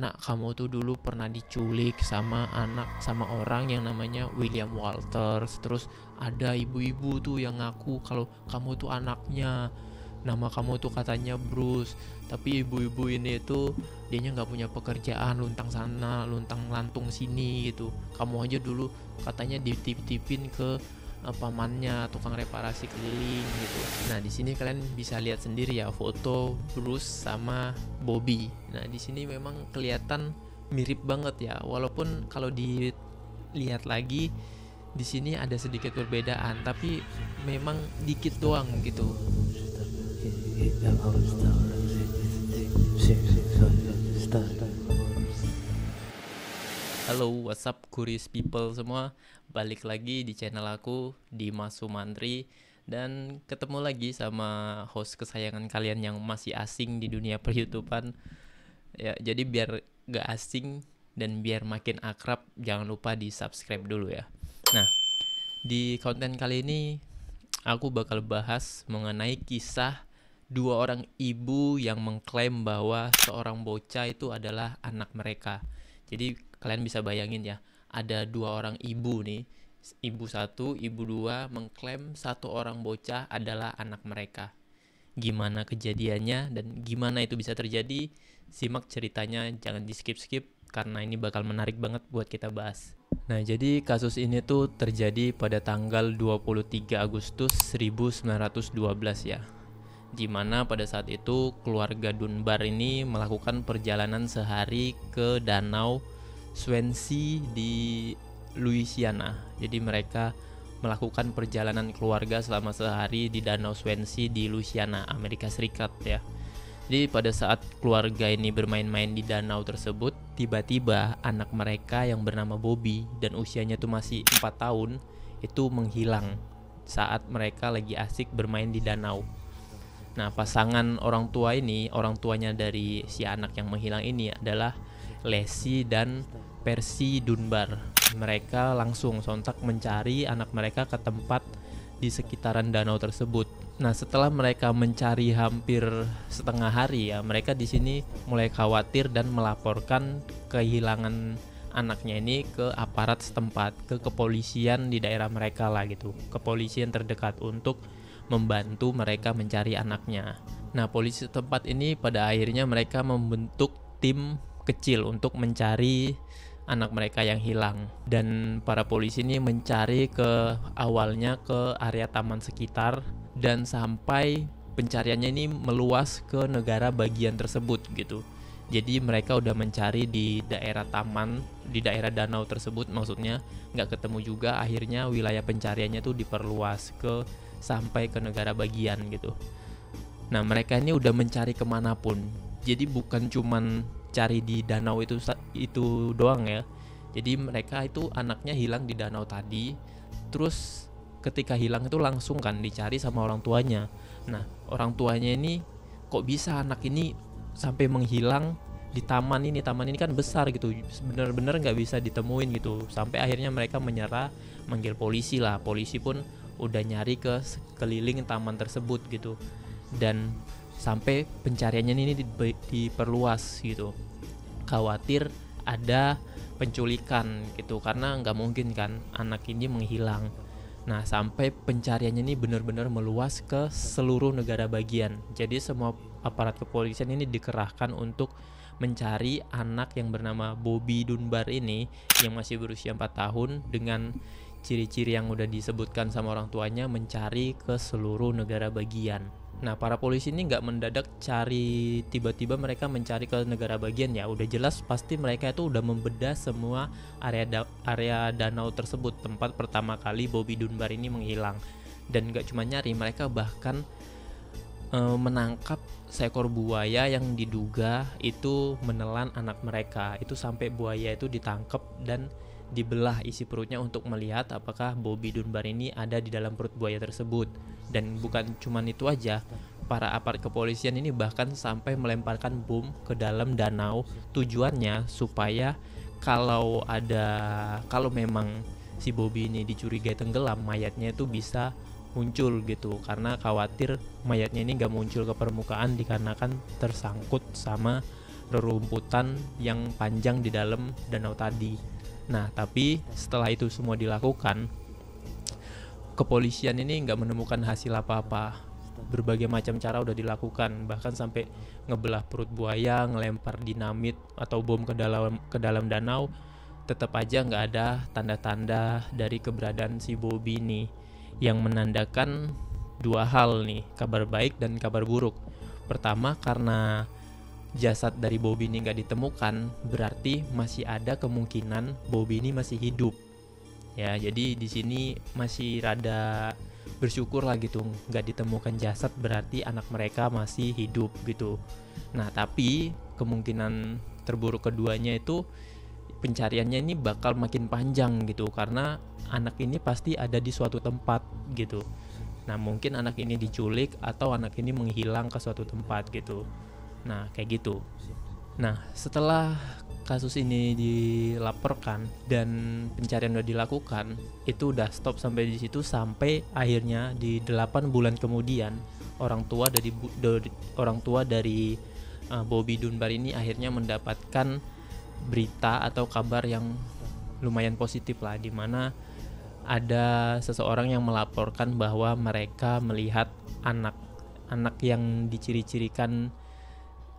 nak kamu tuh dulu pernah diculik sama orang yang namanya William Walters. Terus ada ibu-ibu tuh yang ngaku kalau kamu tuh anaknya, nama kamu tuh katanya Bruce, tapi ibu-ibu ini tuh dianya nggak punya pekerjaan, luntang sana luntang lantung sini gitu. Kamu aja dulu katanya dititipin ke pamannya, tukang reparasi keliling gitu. Nah, di sini kalian bisa lihat sendiri ya foto Bruce sama Bobby. Nah, di sini memang kelihatan mirip banget ya, walaupun kalau dilihat lagi di sini ada sedikit perbedaan, tapi memang dikit doang gitu. Halo, what's up curious people semua. Balik lagi di channel aku, Dimas Sumantri. Dan ketemu lagi sama host kesayangan kalian yang masih asing di dunia per-YouTubean. Ya, jadi biar gak asing dan biar makin akrab, jangan lupa di subscribe dulu ya. Nah, di konten kali ini aku bakal bahas mengenai kisah dua orang ibu yang mengklaim bahwa seorang bocah itu adalah anak mereka. Jadi kalian bisa bayangin ya, ada dua orang ibu nih, ibu satu, ibu dua, mengklaim satu orang bocah adalah anak mereka. Gimana kejadiannya dan gimana itu bisa terjadi? Simak ceritanya, jangan di skip-skip karena ini bakal menarik banget buat kita bahas. Nah, jadi kasus ini tuh terjadi pada tanggal 23 Agustus 1912 ya. Dimana pada saat itu keluarga Dunbar ini melakukan perjalanan sehari ke danau Swansea di Louisiana. Jadi mereka melakukan perjalanan keluarga selama sehari di danau Swansea di Louisiana, Amerika Serikat ya. Jadi pada saat keluarga ini bermain-main di danau tersebut, tiba-tiba anak mereka yang bernama Bobby dan usianya tuh masih 4 tahun itu menghilang saat mereka lagi asik bermain di danau. Nah, pasangan orang tua ini, orang tuanya dari si anak yang menghilang ini adalah Leslie dan Percy Dunbar. Mereka langsung sontak mencari anak mereka ke tempat di sekitaran danau tersebut. Nah, setelah mereka mencari hampir setengah hari ya, mereka di sini mulai khawatir dan melaporkan kehilangan anaknya ini ke aparat setempat, ke kepolisian di daerah mereka lah gitu, kepolisian terdekat untuk membantu mereka mencari anaknya. Nah, polisi setempat ini pada akhirnya mereka membentuk tim kecil untuk mencari anak mereka yang hilang. Dan para polisi ini mencari awalnya ke area taman sekitar dan sampai pencariannya ini meluas ke negara bagian tersebut gitu. Jadi mereka udah mencari di daerah taman, di daerah danau tersebut maksudnya, nggak ketemu juga. Akhirnya wilayah pencariannya tuh diperluas sampai ke negara bagian gitu. Nah, mereka ini udah mencari kemanapun. Jadi bukan cuman cari di danau itu doang ya. Jadi mereka itu anaknya hilang di danau tadi. Terus ketika hilang itu langsung kan dicari sama orang tuanya. Nah, orang tuanya ini kok bisa anak ini sampai menghilang di taman ini kan besar gitu, bener-bener nggak bisa ditemuin gitu. Sampai akhirnya mereka menyerah, manggil polisi lah. Polisi pun udah nyari ke sekeliling taman tersebut gitu, dan sampai pencariannya ini diperluas gitu. Khawatir ada penculikan gitu, karena nggak mungkin kan anak ini menghilang. Nah, sampai pencariannya ini benar-benar meluas ke seluruh negara bagian. Jadi semua aparat kepolisian ini dikerahkan untuk mencari anak yang bernama Bobby Dunbar ini yang masih berusia 4 tahun dengan ciri-ciri yang udah disebutkan sama orang tuanya, mencari ke seluruh negara bagian. Nah, para polisi ini nggak mendadak cari tiba-tiba mereka mencari ke negara bagian ya. Udah jelas pasti mereka itu udah membedah semua area danau tersebut, tempat pertama kali Bobby Dunbar ini menghilang. Dan nggak cuma nyari, mereka bahkan menangkap seekor buaya yang diduga itu menelan anak mereka. Itu sampai buaya itu ditangkap dan dibelah isi perutnya untuk melihat apakah Bobby Dunbar ini ada di dalam perut buaya tersebut. Dan bukan cuman itu aja, para aparat kepolisian ini bahkan sampai melemparkan bom ke dalam danau, tujuannya supaya kalau memang si Bobby ini dicurigai tenggelam, mayatnya itu bisa muncul gitu, karena khawatir mayatnya ini gak muncul ke permukaan dikarenakan tersangkut sama rerumputan yang panjang di dalam danau tadi. Nah, tapi setelah itu semua dilakukan, kepolisian ini nggak menemukan hasil apa-apa. Berbagai macam cara udah dilakukan, bahkan sampai ngebelah perut buaya, ngelempar dinamit atau bom ke dalam danau, tetap aja nggak ada tanda-tanda dari keberadaan si Bobby ini, yang menandakan dua hal nih, kabar baik dan kabar buruk. Pertama, karena jasad dari Bobby ini nggak ditemukan, berarti masih ada kemungkinan Bobby ini masih hidup. Ya, jadi di sini masih rada bersyukur lah gitu, nggak ditemukan jasad, berarti anak mereka masih hidup gitu. Nah, tapi kemungkinan terburuk keduanya itu pencariannya ini bakal makin panjang gitu, karena anak ini pasti ada di suatu tempat gitu. Nah, mungkin anak ini diculik atau anak ini menghilang ke suatu tempat gitu. Nah, kayak gitu. Nah, setelah kasus ini dilaporkan dan pencarian udah dilakukan, itu udah stop sampai di situ, sampai akhirnya di 8 bulan kemudian orang tua dari Bobby Dunbar ini akhirnya mendapatkan berita atau kabar yang lumayan positif lah, di mana ada seseorang yang melaporkan bahwa mereka melihat anak yang diciri-cirikan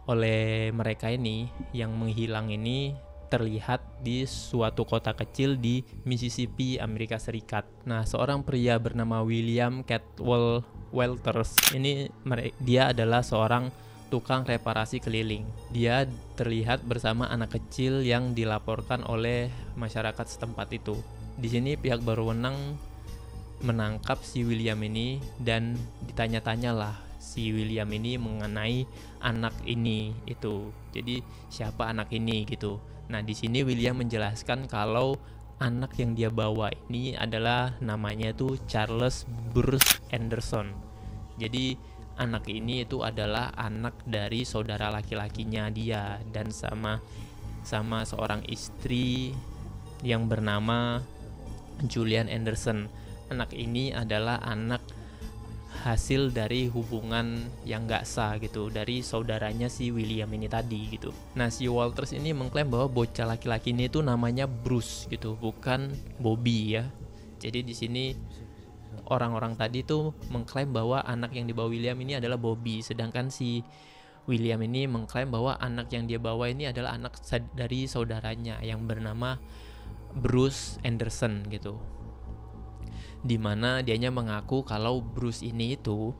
oleh mereka ini yang menghilang ini terlihat di suatu kota kecil di Mississippi, Amerika Serikat. Nah, seorang pria bernama William Catwell Walters ini, dia adalah seorang tukang reparasi keliling. Dia terlihat bersama anak kecil yang dilaporkan oleh masyarakat setempat itu. Di sini pihak berwenang menangkap si William ini dan ditanya-tanyalah si William ini mengenai anak ini itu. Jadi siapa anak ini gitu. Nah, di sini William menjelaskan kalau anak yang dia bawa ini adalah namanya itu Charles Bruce Anderson. Jadi anak ini itu adalah anak dari saudara laki-lakinya dia dan sama seorang istri yang bernama Julian Anderson. Anak ini adalah anak hasil dari hubungan yang gak sah gitu dari saudaranya si William ini tadi gitu. Nah, si Walters ini mengklaim bahwa bocah laki-laki ini tuh namanya Bruce gitu, bukan Bobby ya. Jadi di sini orang-orang tadi tuh mengklaim bahwa anak yang dibawa William ini adalah Bobby, sedangkan si William ini mengklaim bahwa anak yang dia bawa ini adalah anak dari saudaranya yang bernama Bruce Anderson gitu. Dimana dianya mengaku kalau Bruce ini itu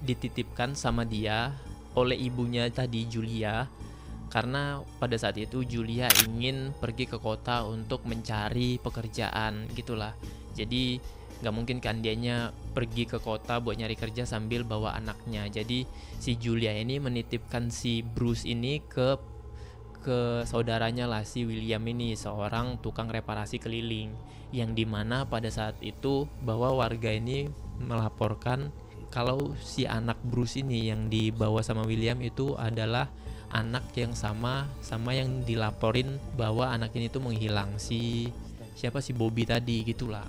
dititipkan sama dia oleh ibunya tadi, Julia, karena pada saat itu Julia ingin pergi ke kota untuk mencari pekerjaan gitulah. Jadi nggak mungkin kan dianya pergi ke kota buat nyari kerja sambil bawa anaknya. Jadi si Julia ini menitipkan si Bruce ini ke saudaranya lah, si William ini, seorang tukang reparasi keliling, yang dimana pada saat itu bahwa warga ini melaporkan kalau si anak Bruce ini yang dibawa sama William itu adalah anak yang sama yang dilaporin bahwa anak ini tuh menghilang, si Bobby tadi gitulah.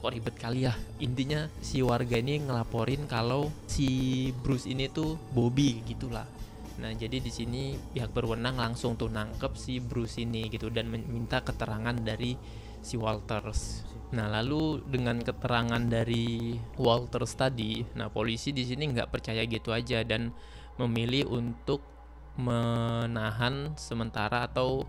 Kok ribet kali ya. Intinya si warga ini ngelaporin kalau si Bruce ini tuh Bobby gitulah. Nah, jadi di sini pihak berwenang langsung tuh nangkep si Bruce ini gitu dan meminta keterangan dari si Walters. Nah, lalu dengan keterangan dari Walters tadi, nah polisi di sini nggak percaya gitu aja dan memilih untuk menahan sementara atau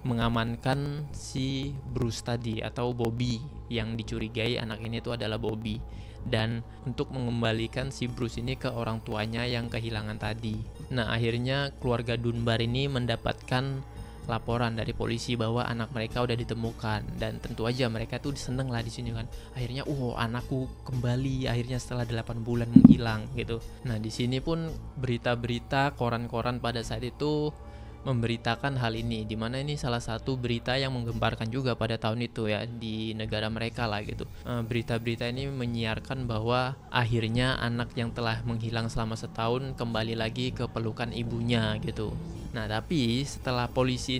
mengamankan si Bruce tadi atau Bobby, yang dicurigai anak ini tuh adalah Bobby, dan untuk mengembalikan si Bruce ini ke orang tuanya yang kehilangan tadi. Nah, akhirnya keluarga Dunbar ini mendapatkan laporan dari polisi bahwa anak mereka udah ditemukan, dan tentu aja mereka tuh seneng lah di sini kan. Akhirnya, anakku kembali akhirnya setelah 8 bulan menghilang gitu. Nah, di sini pun berita-berita koran-koran pada saat itu memberitakan hal ini, dimana ini salah satu berita yang menggemparkan juga pada tahun itu ya di negara mereka lah gitu. Berita-berita ini menyiarkan bahwa akhirnya anak yang telah menghilang selama setahun kembali lagi ke pelukan ibunya gitu. Nah, tapi setelah polisi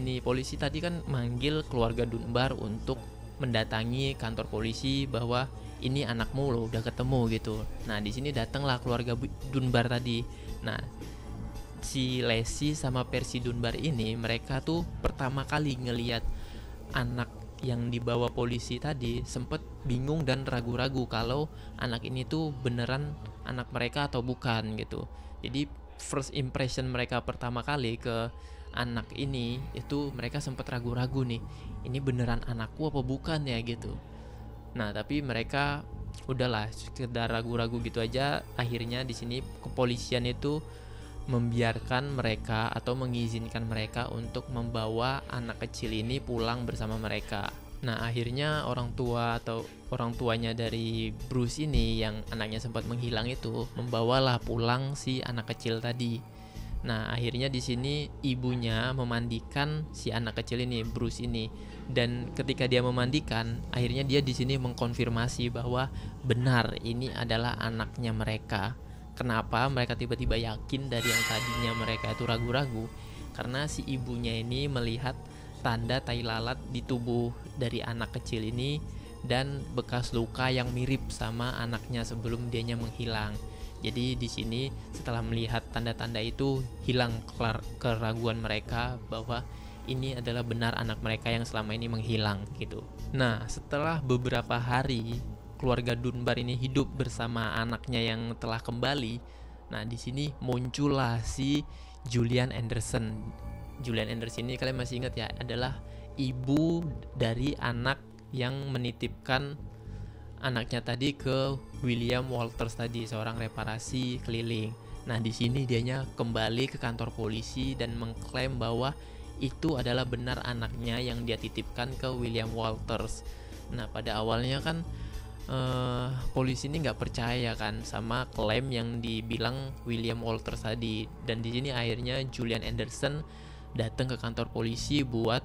tadi kan manggil keluarga Dunbar untuk mendatangi kantor polisi bahwa ini anakmu loh udah ketemu gitu. Nah, di sini datanglah keluarga Dunbar tadi. Nah, si Lesti sama Percy Dunbar ini, mereka tuh pertama kali ngelihat anak yang dibawa polisi tadi sempet bingung dan ragu-ragu kalau anak ini tuh beneran anak mereka atau bukan gitu. Jadi first impression mereka pertama kali ke anak ini itu mereka sempet ragu-ragu nih, ini beneran anakku apa bukan ya gitu. Nah tapi mereka udahlah sekedar ragu-ragu gitu aja. Akhirnya di sini kepolisian itu membiarkan mereka atau mengizinkan mereka untuk membawa anak kecil ini pulang bersama mereka. Nah akhirnya orang tua atau orang tuanya dari Bruce ini yang anaknya sempat menghilang itu membawalah pulang si anak kecil tadi. Nah akhirnya di sini ibunya memandikan si anak kecil ini, Bruce ini, dan ketika dia memandikan, akhirnya dia di sini mengkonfirmasi bahwa benar ini adalah anaknya mereka. Kenapa mereka tiba-tiba yakin dari yang tadinya mereka itu ragu-ragu? Karena si ibunya ini melihat tanda tai lalat di tubuh dari anak kecil ini dan bekas luka yang mirip sama anaknya sebelum dianya menghilang. Jadi di sini setelah melihat tanda-tanda itu hilang keraguan mereka bahwa ini adalah benar anak mereka yang selama ini menghilang gitu. Nah, setelah beberapa hari keluarga Dunbar ini hidup bersama anaknya yang telah kembali. Nah, di sini muncullah si Julian Anderson. Julian Anderson ini kalian masih ingat ya, adalah ibu dari anak yang menitipkan anaknya tadi ke William Walters tadi, seorang reparasi keliling. Nah, di sini dianya kembali ke kantor polisi dan mengklaim bahwa itu adalah benar anaknya yang dia titipkan ke William Walters. Nah, pada awalnya kan polisi ini nggak percaya kan sama klaim yang dibilang William Walters tadi, dan di sini akhirnya Julian Anderson datang ke kantor polisi buat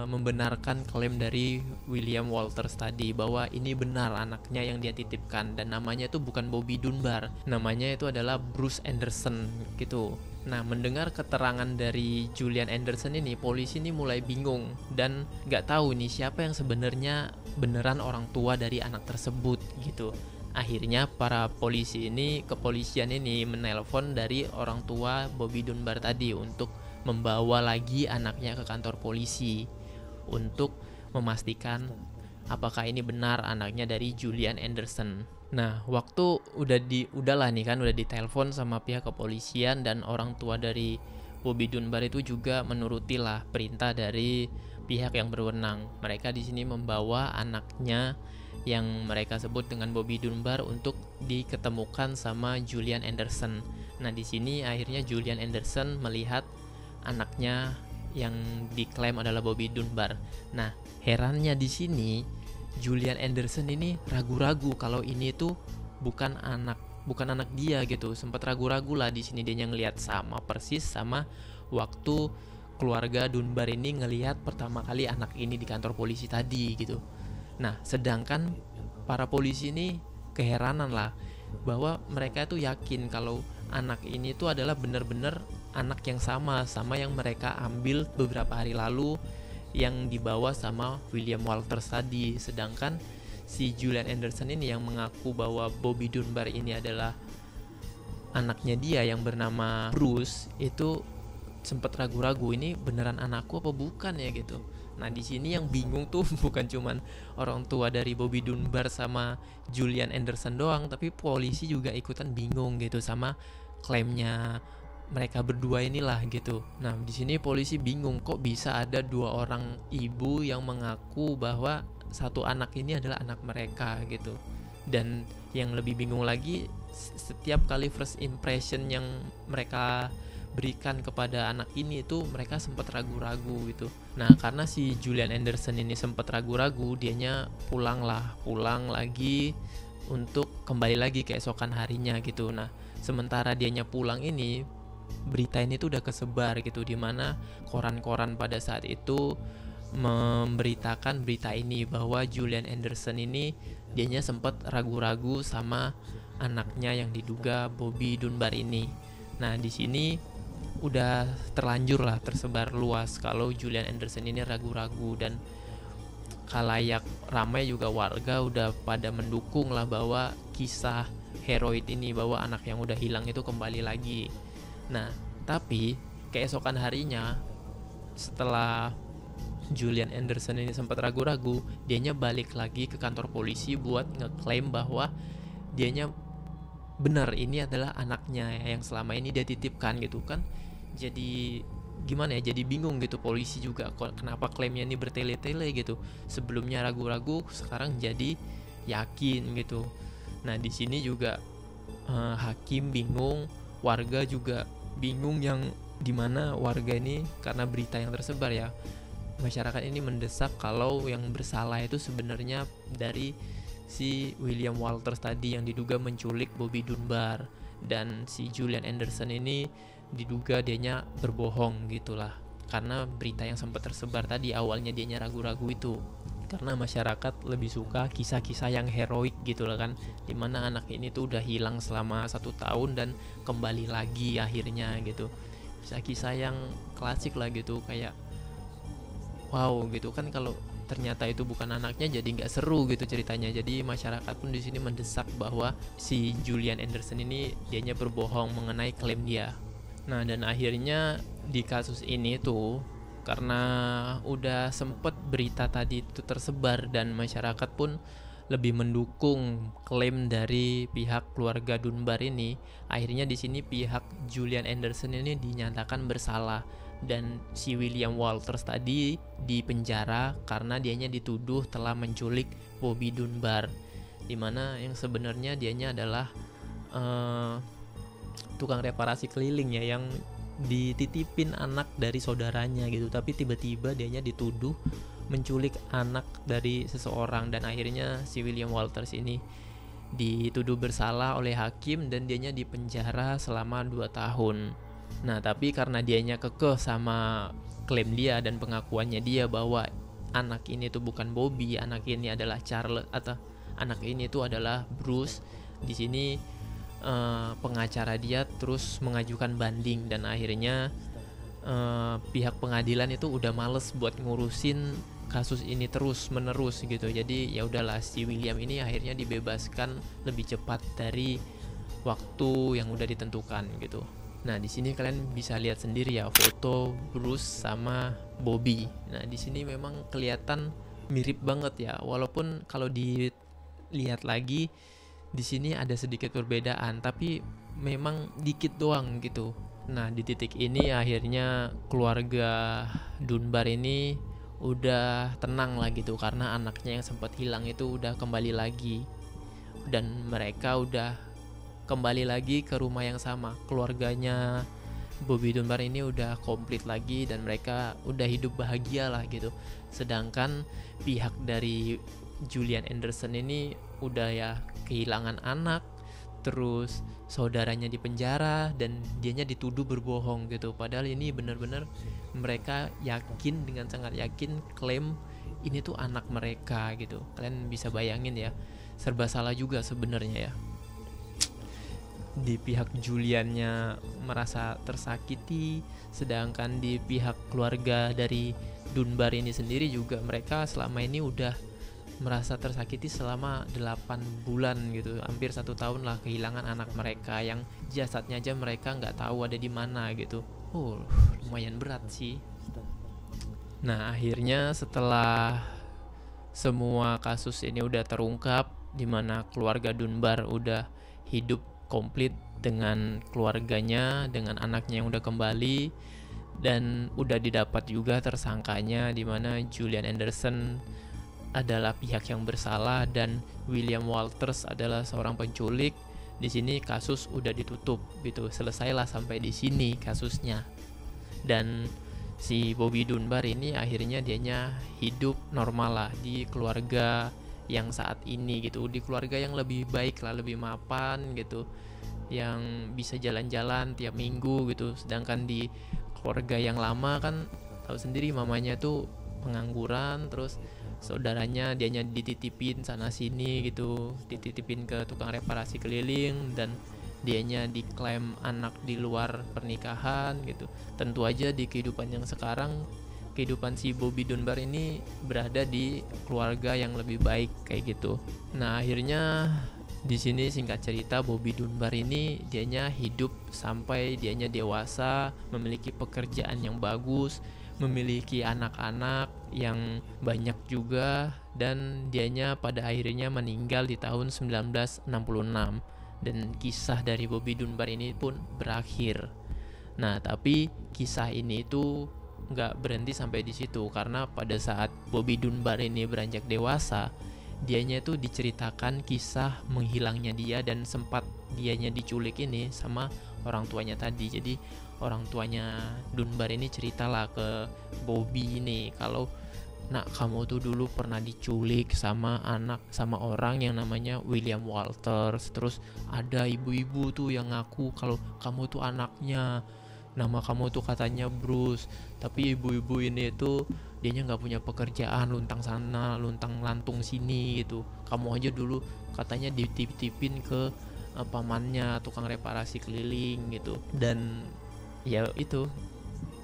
membenarkan klaim dari William Walters tadi bahwa ini benar anaknya yang dia titipkan, dan namanya itu bukan Bobby Dunbar, namanya itu adalah Bruce Anderson gitu. Nah, mendengar keterangan dari Julian Anderson ini, polisi ini mulai bingung dan nggak tahu nih siapa yang sebenarnya beneran orang tua dari anak tersebut gitu. Akhirnya para polisi ini, kepolisian ini menelpon dari orang tua Bobby Dunbar tadi untuk membawa lagi anaknya ke kantor polisi untuk memastikan apakah ini benar anaknya dari Julian Anderson. Nah, waktu udahlah nih kan udah ditelepon sama pihak kepolisian, dan orang tua dari Bobby Dunbar itu juga menurutilah perintah dari pihak yang berwenang. Mereka di sini membawa anaknya yang mereka sebut dengan Bobby Dunbar untuk diketemukan sama Julian Anderson. Nah, di sini akhirnya Julian Anderson melihat anaknya yang diklaim adalah Bobby Dunbar. Nah, herannya di sini Julian Anderson ini ragu-ragu kalau ini tuh bukan anak dia gitu. Sempat ragu-ragu lah di sini, dia ngelihat sama persis sama waktu keluarga Dunbar ini ngelihat pertama kali anak ini di kantor polisi tadi gitu. Nah, sedangkan para polisi ini keheranan lah bahwa mereka tuh yakin kalau anak ini tuh adalah benar-benar anak yang sama yang mereka ambil beberapa hari lalu yang dibawa sama William Walters tadi. Sedangkan si Julian Anderson ini yang mengaku bahwa Bobby Dunbar ini adalah anaknya dia yang bernama Bruce, itu sempat ragu-ragu, ini beneran anakku apa bukan ya gitu. Nah, di sini yang bingung tuh bukan cuman orang tua dari Bobby Dunbar sama Julian Anderson doang, tapi polisi juga ikutan bingung gitu sama klaimnya mereka berdua inilah gitu. Nah, di sini polisi bingung kok bisa ada dua orang ibu yang mengaku bahwa satu anak ini adalah anak mereka gitu. Dan yang lebih bingung lagi, setiap kali first impression yang mereka berikan kepada anak ini itu mereka sempat ragu-ragu gitu. Nah, karena si Julian Anderson ini sempat ragu-ragu, dianya pulang lagi untuk kembali lagi keesokan harinya gitu. Nah, sementara dianya pulang ini, berita ini tuh udah kesebar gitu, dimana koran-koran pada saat itu memberitakan berita ini bahwa Julian Anderson ini dianya sempat ragu-ragu sama anaknya yang diduga Bobby Dunbar ini. Nah, di sini udah terlanjur lah tersebar luas kalau Julian Anderson ini ragu-ragu, dan khalayak ramai juga warga udah pada mendukung lah bahwa kisah heroik ini, bahwa anak yang udah hilang itu kembali lagi. Nah, tapi keesokan harinya setelah Julian Anderson ini sempat ragu-ragu, dianya balik lagi ke kantor polisi buat ngeklaim bahwa dianya benar ini adalah anaknya yang selama ini dia titipkan gitu kan. Jadi gimana ya, jadi bingung gitu polisi juga kok kenapa klaimnya ini bertele-tele gitu. Sebelumnya ragu-ragu, sekarang jadi yakin gitu. Nah, di sini juga hakim bingung, warga juga bingung, yang dimana warga ini karena berita yang tersebar ya, masyarakat ini mendesak kalau yang bersalah itu sebenarnya dari si William Walters tadi yang diduga menculik Bobby Dunbar, dan si Julian Anderson ini diduga dianya berbohong gitulah, karena berita yang sempat tersebar tadi awalnya dianya ragu-ragu itu, karena masyarakat lebih suka kisah-kisah yang heroik gitu lah kan, dimana anak ini tuh udah hilang selama 1 tahun dan kembali lagi akhirnya gitu, kisah-kisah yang klasik lah gitu, kayak wow gitu kan, kalau ternyata itu bukan anaknya jadi nggak seru gitu ceritanya. Jadi masyarakat pun di sini mendesak bahwa si Julian Anderson ini dianya berbohong mengenai klaim dia. Nah, dan akhirnya di kasus ini tuh, karena udah sempet berita tadi itu tersebar dan masyarakat pun lebih mendukung klaim dari pihak keluarga Dunbar ini, akhirnya di sini pihak Julian Anderson ini dinyatakan bersalah, dan si William Walters tadi dipenjara karena dianya dituduh telah menculik Bobby Dunbar, dimana yang sebenarnya dianya adalah tukang reparasi keliling ya, yang dititipin anak dari saudaranya gitu, tapi tiba-tiba dianya dituduh menculik anak dari seseorang, dan akhirnya si William Walters ini dituduh bersalah oleh hakim dan dianya dipenjara selama 2 tahun. Nah, tapi karena dianya kekeh sama klaim dia dan pengakuannya dia bahwa anak ini tuh bukan Bobby, anak ini adalah Charles, atau anak ini tuh adalah Bruce. Di sini pengacara dia terus mengajukan banding, dan akhirnya pihak pengadilan itu udah males buat ngurusin kasus ini terus menerus gitu. Jadi ya udahlah, si William ini akhirnya dibebaskan lebih cepat dari waktu yang udah ditentukan gitu. Nah, di sini kalian bisa lihat sendiri ya foto Bruce sama Bobby. Nah, di sini memang kelihatan mirip banget ya. Walaupun kalau dilihat lagi di sini ada sedikit perbedaan, tapi memang dikit doang gitu. Nah, di titik ini akhirnya keluarga Dunbar ini udah tenang lah gitu, karena anaknya yang sempat hilang itu udah kembali lagi, dan mereka udah kembali lagi ke rumah yang sama. Keluarganya Bobby Dunbar ini udah komplit lagi dan mereka udah hidup bahagia lah gitu. Sedangkan pihak dari Julian Anderson ini udah ya kehilangan anak, terus saudaranya dipenjara dan dianya dituduh berbohong gitu. Padahal ini benar-benar mereka yakin, dengan sangat yakin klaim ini tuh anak mereka gitu. Kalian bisa bayangin ya, serba salah juga sebenarnya ya. Di pihak Juliannya merasa tersakiti, sedangkan di pihak keluarga dari Dunbar ini sendiri juga mereka selama ini udah merasa tersakiti selama 8 bulan gitu, hampir 1 tahun lah kehilangan anak mereka yang jasadnya aja mereka nggak tahu ada di mana gitu. Lumayan berat sih. Nah, akhirnya setelah semua kasus ini udah terungkap, dimana keluarga Dunbar udah hidup komplit dengan keluarganya, dengan anaknya yang udah kembali, dan udah didapat juga tersangkanya, dimana Julian Anderson adalah pihak yang bersalah dan William Walters adalah seorang penculik. Di sini kasus udah ditutup gitu, selesailah sampai di sini kasusnya. Dan si Bobby Dunbar ini akhirnya dianya hidup normal lah di keluarga yang saat ini gitu, di keluarga yang lebih baik lah, lebih mapan gitu, yang bisa jalan-jalan tiap minggu gitu. Sedangkan di keluarga yang lama kan tahu sendiri, mamanya tuh pengangguran, terus saudaranya dianya dititipin sana sini gitu, dititipin ke tukang reparasi keliling, dan dianya diklaim anak di luar pernikahan gitu. Tentu aja di kehidupan yang sekarang, kehidupan si Bobby Dunbar ini berada di keluarga yang lebih baik kayak gitu. Nah, akhirnya Di sini singkat cerita, Bobby Dunbar ini dianya hidup sampai dianya dewasa, memiliki pekerjaan yang bagus, memiliki anak-anak yang banyak juga, dan dianya pada akhirnya meninggal di tahun 1966. Dan kisah dari Bobby Dunbar ini pun berakhir. Nah, tapi kisah ini itu nggak berhenti sampai di situ, karena pada saat Bobby Dunbar ini beranjak dewasa, dianya itu diceritakan kisah menghilangnya dia dan sempat dianya diculik ini sama orang tuanya tadi. Jadi orang tuanya Dunbar ini ceritalah ke Bobby ini kalau, nak, kamu tuh dulu pernah diculik sama orang yang namanya William Walters. Terus ada ibu-ibu tuh yang ngaku kalau kamu tuh anaknya, nama kamu tuh katanya Bruce. Tapi ibu-ibu ini tuh dianya nggak punya pekerjaan, luntang sana luntang lantung sini gitu. Kamu aja dulu katanya dititipin ke pamannya, tukang reparasi keliling gitu. Dan ya itu,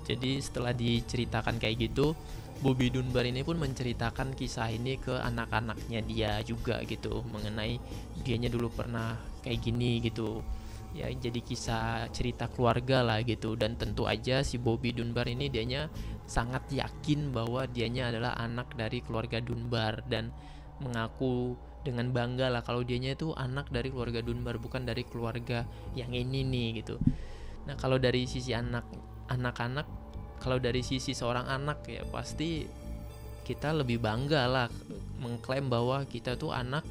jadi setelah diceritakan kayak gitu, Bobby Dunbar ini pun menceritakan kisah ini ke anak-anaknya dia juga gitu, mengenai dianya dulu pernah kayak gini gitu. Ya jadi kisah cerita keluarga lah gitu. Dan tentu aja si Bobby Dunbar ini dianya sangat yakin bahwa dianya adalah anak dari keluarga Dunbar, dan mengaku dengan bangga lah kalau dianya itu anak dari keluarga Dunbar, bukan dari keluarga yang ini nih gitu. Nah, kalau dari sisi anak-anak, kalau dari sisi seorang anak ya pasti kita lebih bangga lah mengklaim bahwa kita tuh anak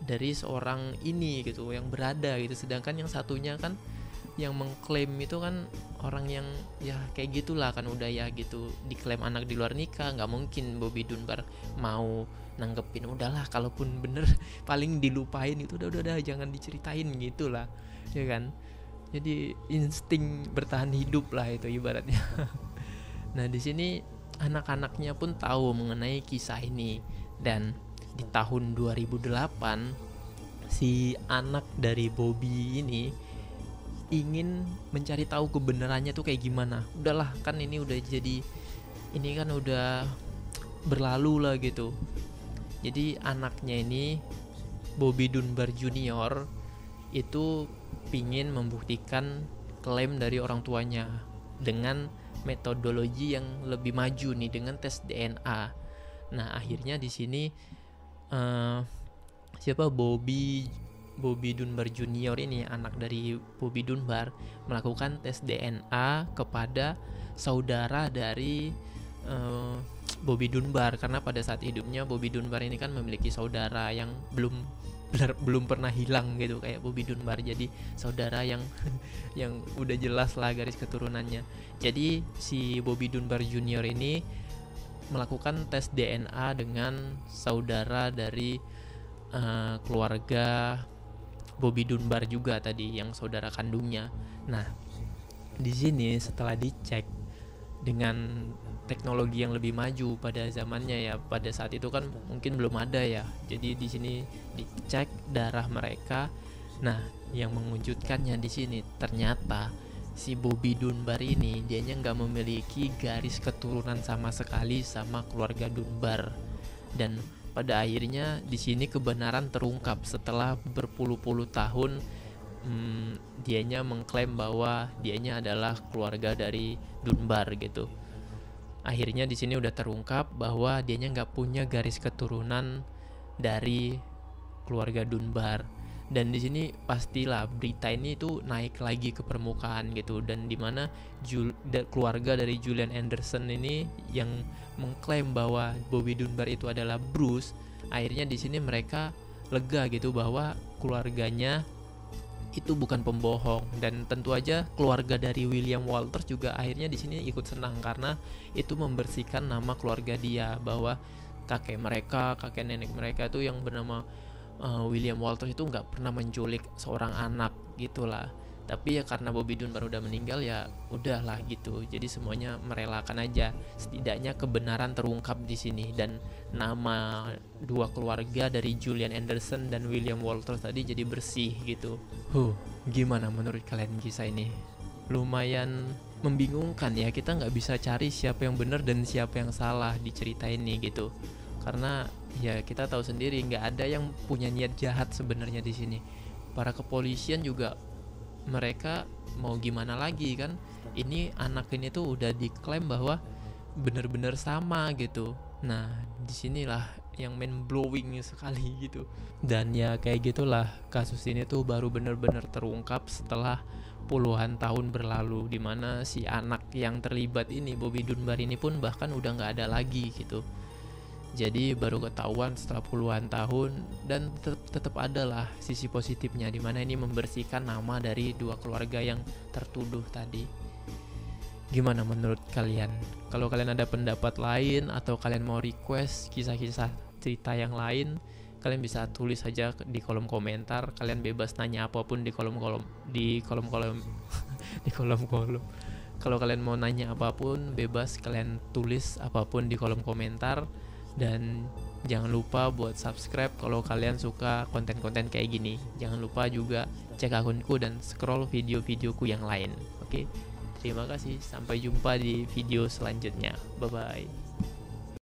dari seorang ini gitu, yang berada gitu. Sedangkan yang satunya kan yang mengklaim itu kan orang yang ya kayak gitulah kan, udah ya gitu diklaim anak di luar nikah. Nggak mungkin Bobby Dunbar mau nanggepin, udahlah kalaupun bener paling dilupain itu, udah jangan diceritain gitulah ya kan. Jadi insting bertahan hidup lah itu ibaratnya. Nah, di sini anak-anaknya pun tahu mengenai kisah ini, dan di tahun 2008 si anak dari Bobby ini ingin mencari tahu kebenarannya tuh kayak gimana. Udahlah kan ini udah jadi, ini kan udah berlalu lah gitu. Jadi anaknya ini, Bobby Dunbar Junior, itu pingin membuktikan klaim dari orang tuanya dengan metodologi yang lebih maju nih, dengan tes DNA. Nah, akhirnya di sini Bobby Dunbar Junior ini, anak dari Bobby Dunbar, melakukan tes DNA kepada saudara dari Bobby Dunbar, karena pada saat hidupnya Bobby Dunbar ini kan memiliki saudara yang belum pernah hilang gitu kayak Bobby Dunbar. Jadi saudara yang yang udah jelas lah garis keturunannya. Jadi si Bobby Dunbar Junior ini melakukan tes DNA dengan saudara dari keluarga Bobby Dunbar juga tadi, yang saudara kandungnya. Nah, di sini setelah dicek dengan teknologi yang lebih maju pada zamannya ya, pada saat itu kan mungkin belum ada ya. Jadi di sini dicek darah mereka. Nah, yang mengejutkannya di sini ternyata si Bobby Dunbar ini dianya nggak memiliki garis keturunan sama sekali sama keluarga Dunbar. Dan pada akhirnya di sini kebenaran terungkap setelah berpuluh-puluh tahun. Dianya mengklaim bahwa dianya adalah keluarga dari Dunbar gitu. Akhirnya di sini udah terungkap bahwa dianya nggak punya garis keturunan dari keluarga Dunbar. Dan di sini pastilah berita ini tuh naik lagi ke permukaan gitu, dan dimana keluarga dari Julian Anderson ini yang mengklaim bahwa Bobby Dunbar itu adalah Bruce, akhirnya di sini mereka lega gitu bahwa keluarganya itu bukan pembohong. Dan tentu aja keluarga dari William Walters juga akhirnya di sini ikut senang, karena itu membersihkan nama keluarga dia, bahwa kakek nenek mereka itu yang bernama William Walters itu nggak pernah menculik seorang anak gitulah. Tapi ya karena Bobby Dunbar udah meninggal ya udahlah gitu. Jadi semuanya merelakan aja. Setidaknya kebenaran terungkap di sini, dan nama dua keluarga dari Julian Anderson dan William Walters tadi jadi bersih gitu. Gimana menurut kalian kisah ini? Lumayan membingungkan ya, kita nggak bisa cari siapa yang benar dan siapa yang salah di cerita ini gitu. Karena ya kita tahu sendiri nggak ada yang punya niat jahat sebenarnya di sini. Para kepolisian juga mereka mau gimana lagi kan? Ini anak ini tuh udah diklaim bahwa bener-bener sama gitu. Nah, disinilah yang main blowing sekali gitu. Dan ya kayak gitulah, kasus ini tuh baru bener-bener terungkap setelah puluhan tahun berlalu, dimana si anak yang terlibat ini, Bobby Dunbar ini pun bahkan udah nggak ada lagi gitu. Jadi baru ketahuan setelah puluhan tahun, dan tetap ada lah sisi positifnya, dimana ini membersihkan nama dari dua keluarga yang tertuduh tadi. Gimana menurut kalian? Kalau kalian ada pendapat lain atau kalian mau request kisah-kisah cerita yang lain, kalian bisa tulis saja di kolom komentar. Kalian bebas nanya apapun di kolom-kolom di kolom-kolom. Kalau kalian mau nanya apapun, bebas kalian tulis apapun di kolom komentar. Dan jangan lupa buat subscribe kalau kalian suka konten-konten kayak gini. Jangan lupa juga cek akunku dan scroll video-videoku yang lain. Oke, terima kasih. Sampai jumpa di video selanjutnya. Bye-bye.